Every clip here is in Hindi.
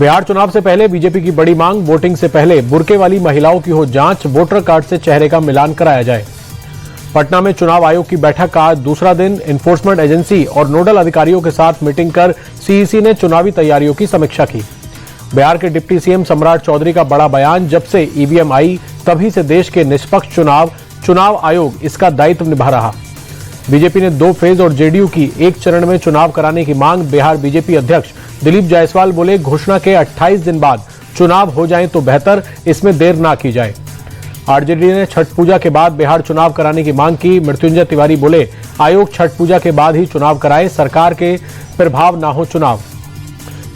बिहार चुनाव से पहले बीजेपी की बड़ी मांग, वोटिंग से पहले बुर्के वाली महिलाओं की हो जांच, वोटर कार्ड से चेहरे का मिलान कराया जाए। पटना में चुनाव आयोग की बैठक का आज दूसरा दिन, एनफोर्समेंट एजेंसी और नोडल अधिकारियों के साथ मीटिंग कर सीईसी ने चुनावी तैयारियों की समीक्षा की। बिहार के डिप्टी सीएम सम्राट चौधरी का बड़ा बयान, जब से ईवीएम आई तभी से देश के निष्पक्ष चुनाव आयोग इसका दायित्व निभा रहा। बीजेपी ने 2 फेज और जेडीयू की एक चरण में चुनाव कराने की मांग। बिहार बीजेपी अध्यक्ष दिलीप जायसवाल बोले, घोषणा के 28 दिन बाद चुनाव हो जाए तो बेहतर, इसमें देर ना की जाए। आरजेडी ने छठ पूजा के बाद बिहार चुनाव कराने की मांग की। मृत्युंजय तिवारी बोले, आयोग छठ पूजा के बाद ही चुनाव कराए, सरकार के प्रभाव ना हो चुनाव।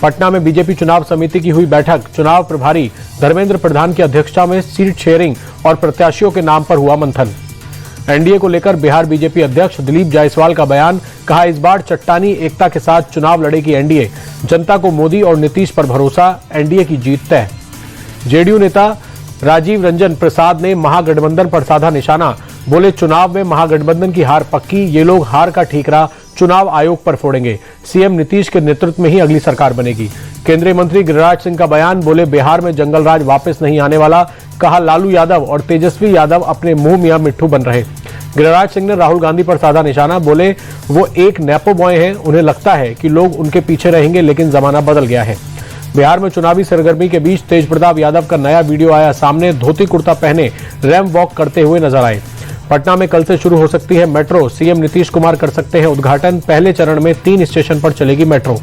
पटना में बीजेपी चुनाव समिति की हुई बैठक, चुनाव प्रभारी धर्मेंद्र प्रधान की अध्यक्षता में सीट शेयरिंग और प्रत्याशियों के नाम पर हुआ मंथन। एनडीए को लेकर बिहार बीजेपी अध्यक्ष दिलीप जायसवाल का बयान, कहा इस बार चट्टानी एकता के साथ चुनाव लड़ेगी एनडीए, जनता को मोदी और नीतीश पर भरोसा, एनडीए की जीत तय। जेडीयू नेता राजीव रंजन प्रसाद ने महागठबंधन पर साधा निशाना, बोले चुनाव में महागठबंधन की हार पक्की, ये लोग हार का ठीकरा चुनाव आयोग पर फोड़ेंगे, सीएम नीतीश के नेतृत्व में ही अगली सरकार बनेगी। केंद्रीय मंत्री गिरिराज सिंह का बयान, बोले बिहार में जंगल राज वापस नहीं आने वाला, कहा लालू यादव और तेजस्वी यादव अपने मुंह मियां मिट्ठू बन रहे। गिरिराज सिंह ने राहुल गांधी पर साधा निशाना, बोले वो एक नेपो बॉय हैं, उन्हें लगता है कि लोग उनके पीछे रहेंगे, लेकिन जमाना बदल गया है। बिहार में चुनावी सरगर्मी के बीच तेज प्रताप यादव का नया वीडियो आया सामने, धोती कुर्ता पहने रैंप वॉक करते हुए नजर आए। पटना में कल से शुरू हो सकती है मेट्रो, सीएम नीतीश कुमार कर सकते हैं उद्घाटन। पहले चरण में 3 स्टेशन पर चलेगी मेट्रो।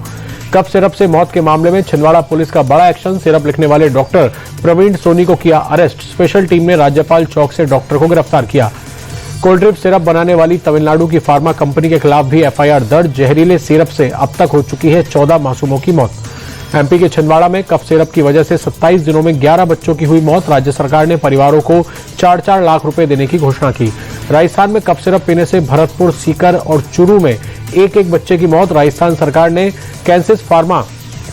कफ सिरप से मौत के मामले में छिंदवाड़ा पुलिस का बड़ा एक्शन, सिरप लिखने वाले डॉक्टर प्रवीण सोनी को किया अरेस्ट। स्पेशल टीम ने राज्यपाल चौक से डॉक्टर को गिरफ्तार किया। कोल्ड ड्रिप सिरप बनाने वाली तमिलनाडु की फार्मा कंपनी के खिलाफ भी एफआईआर दर्ज। जहरीले सिरप से अब तक हो चुकी है 14 मासूमों की मौत। एमपी के छिंदवाड़ा में कफ सिरप की वजह से 27 दिनों में 11 बच्चों की हुई मौत। राज्य सरकार ने परिवारों को 4-4 लाख रुपए देने की घोषणा की। राजस्थान में कफ सिरप पीने से भरतपुर, सीकर और चूरू में एक बच्चे की मौत। राजस्थान सरकार ने कैंसिस फार्मा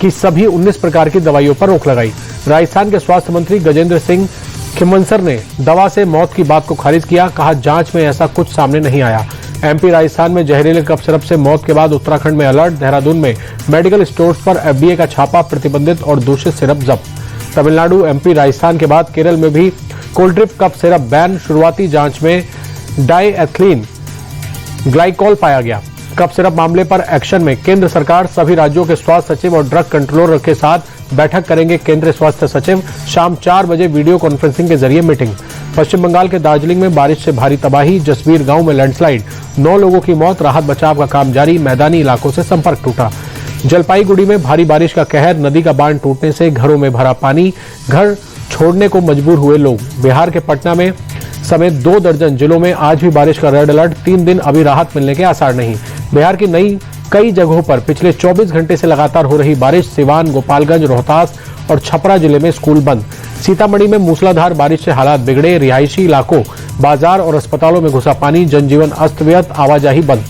की सभी 19 प्रकार की दवाइयों पर रोक लगाई। राजस्थान के स्वास्थ्य मंत्री गजेंद्र सिंह खिमंसर ने दवा से मौत की बात को खारिज किया, कहा जांच में ऐसा कुछ सामने नहीं आया। एमपी राजस्थान में जहरीले कफ सिरप से मौत के बाद उत्तराखंड में अलर्ट। देहरादून में मेडिकल स्टोर्स पर एफडीए का छापा, प्रतिबंधित और दूषित सिरप जब्त। तमिलनाडु, एमपी, राजस्थान के बाद केरल में भी Coldrif cough syrup ban. शुरुआती जांच में डाईएथिलीन ग्लाइकॉल पाया गया। कफ सिरप मामले पर एक्शन में केंद्र सरकार, सभी राज्यों के स्वास्थ्य सचिव और ड्रग कंट्रोलर के साथ बैठक करेंगे केंद्रीय स्वास्थ्य सचिव। शाम 4 बजे वीडियो कॉन्फ्रेंसिंग के जरिए मीटिंग। पश्चिम बंगाल के दार्जिलिंग में बारिश से भारी तबाही, जसबीर गांव में लैंडस्लाइड, 9 लोगों की मौत। राहत बचाव का काम जारी, मैदानी इलाकों से संपर्क टूटा। जलपाईगुड़ी में भारी बारिश का कहर, नदी का बांध टूटने से घरों में भरा पानी, घर छोड़ने को मजबूर हुए लोग। बिहार के पटना में समेत 2 दर्जन जिलों में आज भी बारिश का रेड अलर्ट, 3 दिन अभी राहत मिलने के आसार नहीं। बिहार की कई जगहों पर पिछले 24 घंटे से लगातार हो रही बारिश, सिवान, गोपालगंज, रोहतास और छपरा जिले में स्कूल बंद। सीतामढ़ी में मूसलाधार बारिश से हालात बिगड़े, रिहायशी इलाकों, बाजार और अस्पतालों में घुसा पानी, जनजीवन अस्त व्यस्त, आवाजाही बंद।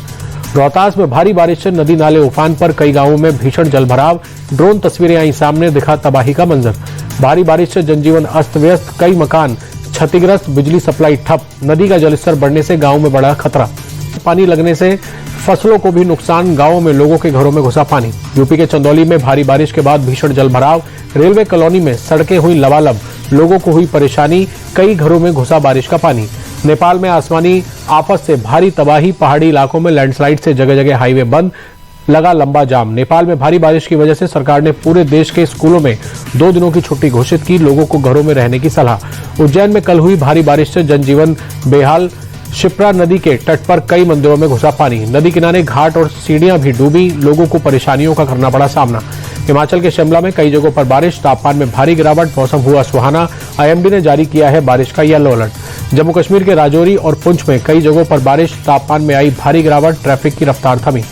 रोहतास में भारी बारिश से नदी नाले उफान पर, कई गांवों में भीषण जलभराव, ड्रोन तस्वीरें आई सामने, दिखा तबाही का मंजर। भारी बारिश से जनजीवन अस्त व्यस्त, कई मकान क्षतिग्रस्त, बिजली सप्लाई ठप। नदी का जलस्तर बढ़ने से गांव में बढ़ा खतरा, पानी लगने से फसलों को भी नुकसान, गांवों में लोगों के घरों में घुसा पानी। यूपी के चंदौली में भारी बारिश के बाद भीषण जलभराव, रेलवे कॉलोनी में सड़कें हुई लबालब, लोगों को हुई परेशानी, कई घरों में घुसा बारिश का पानी। नेपाल में आसमानी आफत से भारी तबाही, पहाड़ी इलाकों में लैंडस्लाइड से जगह जगह हाईवे बंद, लगा लंबा जाम। नेपाल में भारी बारिश की वजह से सरकार ने पूरे देश के स्कूलों में 2 दिनों की छुट्टी घोषित की, लोगों को घरों में रहने की सलाह। उज्जैन में कल हुई भारी बारिश से जनजीवन बेहाल, शिप्रा नदी के तट पर कई मंदिरों में घुसा पानी, नदी किनारे घाट और सीढ़ियां भी डूबी, लोगों को परेशानियों का करना पड़ा सामना। हिमाचल के शिमला में कई जगहों पर बारिश, तापमान में भारी गिरावट, मौसम हुआ सुहाना। आईएमडी ने जारी किया है बारिश का येलो अलर्ट। जम्मू कश्मीर के राजौरी और पुंछ में कई जगहों पर बारिश, तापमान में आई भारी गिरावट, ट्रैफिक की रफ्तार थमी।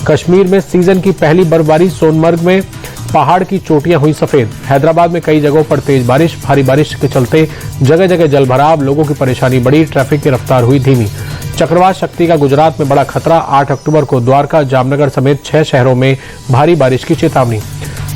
कश्मीर में सीजन की पहली बर्फबारी, सोनमर्ग में पहाड़ की चोटियां हुई सफेद। हैदराबाद में कई जगहों पर तेज बारिश, भारी बारिश के चलते जगह जगह जलभराव, लोगों की परेशानी बढ़ी, ट्रैफिक की रफ्तार हुई धीमी। चक्रवात शक्ति का गुजरात में बड़ा खतरा, 8 अक्टूबर को द्वारका, जामनगर समेत 6 शहरों में भारी बारिश की चेतावनी।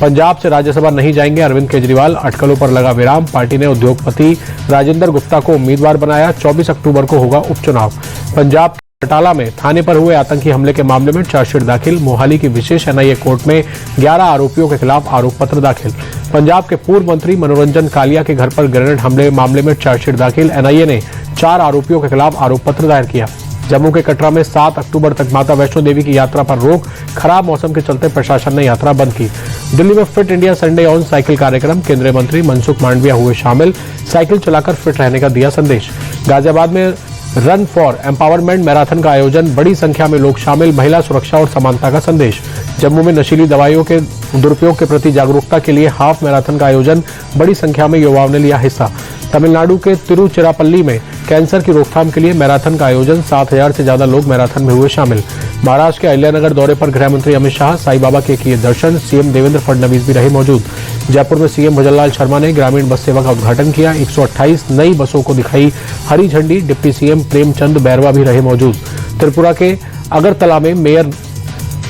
पंजाब से राज्यसभा नहीं जाएंगे अरविंद केजरीवाल, अटकलों पर लगा विराम। पार्टी ने उद्योगपति राजेंद्र गुप्ता को उम्मीदवार बनाया, 24 अक्टूबर को होगा उपचुनाव। पंजाब बटाला में थाने पर हुए आतंकी हमले के मामले में चार्जशीट दाखिल। मोहाली की विशेष एनआईए कोर्ट में 11 आरोपियों के खिलाफ आरोप पत्र दाखिल। पंजाब के पूर्व मंत्री मनोरंजन कालिया के घर पर ग्रेनेड हमले मामले में चार्जशीट दाखिल। एनआईए ने 4 आरोपियों के खिलाफ आरोप पत्र दायर किया। जम्मू के कटरा में 7 अक्टूबर तक माता वैष्णो देवी की यात्रा पर रोक, खराब मौसम के चलते प्रशासन ने यात्रा बंद की। दिल्ली में fit India Sunday on cycle कार्यक्रम, केंद्रीय मंत्री मनसुख मांडविया हुए शामिल, साइकिल चलाकर फिट रहने का दिया संदेश। गाजियाबाद में रन फॉर एम्पावरमेंट मैराथन का आयोजन, बड़ी संख्या में लोग शामिल, महिला सुरक्षा और समानता का संदेश। जम्मू में नशीली दवाइयों के दुरुपयोग के प्रति जागरूकता के लिए हाफ मैराथन का आयोजन, बड़ी संख्या में युवाओं ने लिया हिस्सा। तमिलनाडु के तिरुचिरापल्ली में कैंसर की रोकथाम के लिए मैराथन का आयोजन, 7,000 से ज्यादा लोग मैराथन में हुए शामिल। महाराष्ट्र के अहिल्यानगर दौरे पर गृह मंत्री अमित शाह, साईं बाबा के किए दर्शन, सीएम देवेंद्र फडणवीस भी रहे मौजूद। जयपुर में सीएम भजनलाल शर्मा ने ग्रामीण बस सेवा का उद्घाटन किया। 128 नई बसों को दिखाई हरी झंडी। डिप्टी सीएम प्रेमचंद बैरवा भी रहे मौजूद। त्रिपुरा के अगरतला में मेयर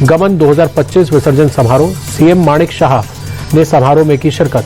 गमन 2025 विसर्जन समारोह, सीएम माणिक शाह ने समारोह में की शिरकत।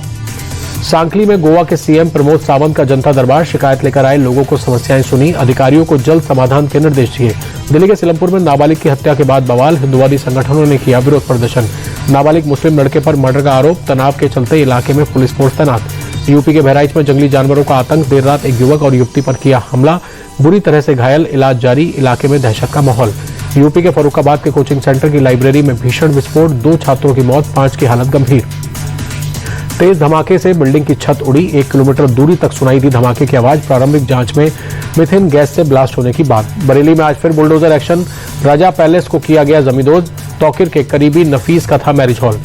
सांकली में गोवा के सीएम प्रमोद सावंत का जनता दरबार, शिकायत लेकर आए लोगों को समस्याएं सुनी, अधिकारियों को जल्द समाधान के निर्देश दिए। दिल्ली के सिलमपुर में नाबालिग की हत्या के बाद बवाल, हिंदुवादी संगठनों ने किया विरोध प्रदर्शन। नाबालिग मुस्लिम लड़के पर मर्डर का आरोप, तनाव के चलते इलाके में पुलिस फोर्स तैनात। यूपी के बहराइच में जंगली जानवरों का आतंक, देर रात एक युवक और युवती पर किया हमला, बुरी तरह से घायल, इलाज जारी, इलाके में दहशत का माहौल। यूपी के फर्रुखाबाद के कोचिंग सेंटर की लाइब्रेरी में भीषण विस्फोट, 2 छात्रों की मौत, 5 की हालत गंभीर। तेज धमाके से बिल्डिंग की छत उड़ी, 1 किलोमीटर दूरी तक सुनाई दी धमाके की आवाज। प्रारंभिक जांच में मीथेन गैस से ब्लास्ट होने की बात। बरेली में आज फिर बुलडोजर एक्शन, राजा पैलेस को किया गया जमींदोज, तौकीर के करीबी नफीस का था मैरिज हॉल।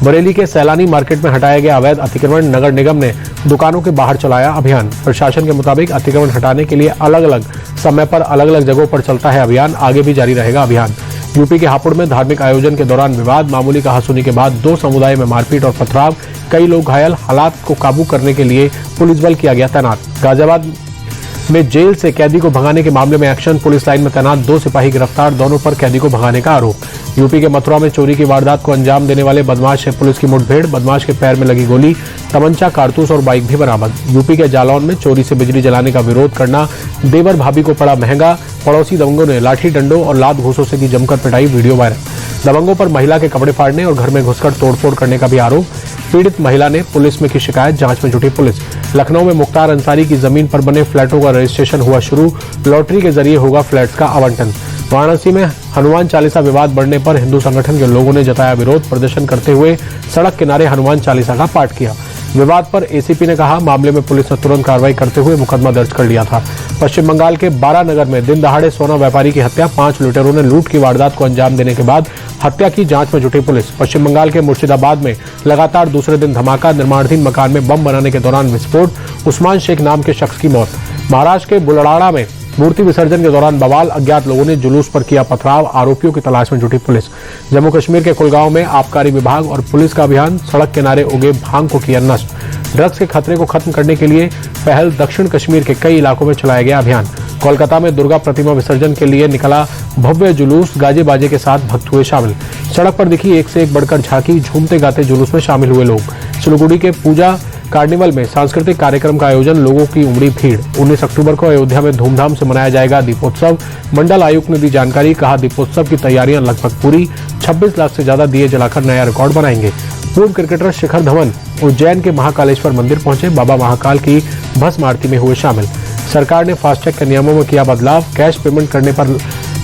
बरेली के सैलानी मार्केट में हटाया गया अवैध अतिक्रमण, नगर निगम ने दुकानों के बाहर चलाया अभियान। प्रशासन के मुताबिक अतिक्रमण हटाने के लिए अलग अलग समय पर अलग अलग जगहों पर चलता है अभियान, आगे भी जारी रहेगा अभियान। यूपी के हापुड़ में धार्मिक आयोजन के दौरान विवाद, मामूली कहासुनी के बाद 2 समुदाय में मारपीट और पथराव, कई लोग घायल, हालात को काबू करने के लिए पुलिस बल किया गया तैनात। गाजियाबाद में जेल से कैदी को भगाने के मामले में एक्शन, पुलिस लाइन में तैनात 2 सिपाही गिरफ्तार, दोनों पर कैदी को भगाने का आरोप। यूपी के मथुरा में चोरी की वारदात को अंजाम देने वाले बदमाश से पुलिस की मुठभेड़, बदमाश के पैर में लगी गोली, तमंचा, कारतूस और बाइक भी बरामद। यूपी के जालौन में चोरी से बिजली जलाने का विरोध करना देवर भाभी को पड़ा महंगा, पड़ोसी दबंगों ने लाठी डंडों और लात घूसों से की जमकर पिटाई, वीडियो वायरल। दबंगों पर महिला के कपड़े फाड़ने और घर में घुसकर तोड़फोड़ करने का भी आरोप। पीड़ित महिला ने पुलिस में की शिकायत, जांच में जुटी पुलिस। लखनऊ में मुख्तार अंसारी की जमीन पर बने फ्लैटों का रजिस्ट्रेशन हुआ शुरू, लॉटरी के जरिए होगा फ्लैट्स का आवंटन। वाराणसी में हनुमान चालीसा विवाद बढ़ने पर हिंदू संगठन के लोगों ने जताया विरोध, प्रदर्शन करते हुए सड़क किनारे हनुमान चालीसा का पाठ किया। विवाद पर एसीपी ने कहा, मामले में पुलिस ने तुरंत कार्रवाई करते हुए मुकदमा दर्ज कर लिया था। पश्चिम बंगाल के बारानगर में दिन दहाड़े सोना व्यापारी की हत्या, 5 लुटेरों ने लूट की वारदात को अंजाम देने के बाद हत्या की, जांच में जुटी पुलिस। पश्चिम बंगाल के मुर्शिदाबाद में लगातार दूसरे दिन धमाका, निर्माणाधीन मकान में बम बनाने के दौरान विस्फोट, उस्मान शेख नाम के शख्स की मौत। महाराष्ट्र के बुलडाणा में मूर्ति विसर्जन के दौरान बवाल, अज्ञात लोगों ने जुलूस पर किया पथराव, आरोपियों की तलाश में जुटी पुलिस। जम्मू कश्मीर के कुलगांव में आबकारी विभाग और पुलिस का अभियान, सड़क किनारे उगे भांग को किया नष्ट। ड्रग्स के खतरे को खत्म करने के लिए पहल, दक्षिण कश्मीर के कई इलाकों में चलाया गया अभियान। कोलकाता में दुर्गा प्रतिमा विसर्जन के लिए निकला भव्य जुलूस, गाजे बाजे के साथ भक्त हुए शामिल। सड़क पर दिखी एक से एक बढ़कर झांकी, झूमते गाते जुलूस में शामिल हुए लोग। सिलीगुड़ी के पूजा कार्निवल में सांस्कृतिक कार्यक्रम का आयोजन, लोगों की उमड़ी भीड़। 19 अक्टूबर को अयोध्या में धूमधाम से मनाया जाएगा दीपोत्सव। मंडल आयुक्त ने दी जानकारी, कहा दीपोत्सव की तैयारियां लगभग पूरी, 26 लाख से ज्यादा दिए जलाकर नया रिकॉर्ड बनाएंगे। पूर्व क्रिकेटर शिखर धवन उज्जैन के महाकालेश्वर मंदिर पहुंचे, बाबा महाकाल की भस्म आरती में हुए शामिल। सरकार ने फास्टैग के नियमों में किया बदलाव, कैश पेमेंट करने पर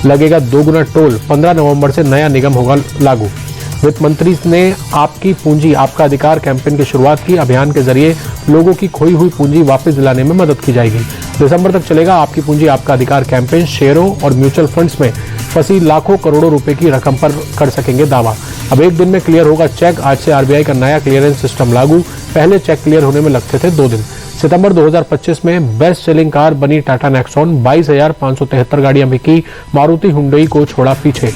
लगेगा 2 गुना टोल, 15 नवंबर से नया निगम होगा लागू। वित्त मंत्री ने आपकी पूंजी आपका अधिकार कैंपेन की शुरुआत की, अभियान के जरिए लोगों की खोई हुई पूंजी वापस दिलाने में मदद की जाएगी। दिसंबर तक चलेगा आपकी पूंजी आपका अधिकार कैंपेन, शेयरों और म्यूचुअल फंड्स में फंसी लाखों करोड़ों रुपए की रकम पर कर सकेंगे दावा। अब 1 दिन में क्लियर होगा चेक, आज से आरबीआई का नया क्लियरेंस सिस्टम लागू, पहले चेक क्लियर होने में लगते थे 2 दिन। सितंबर 2025 में बेस्ट सेलिंग कार बनी टाटा नेक्सॉन, 22,573 गाड़ियां बिकी, मारुति हुंडई को छोड़ा पीछे।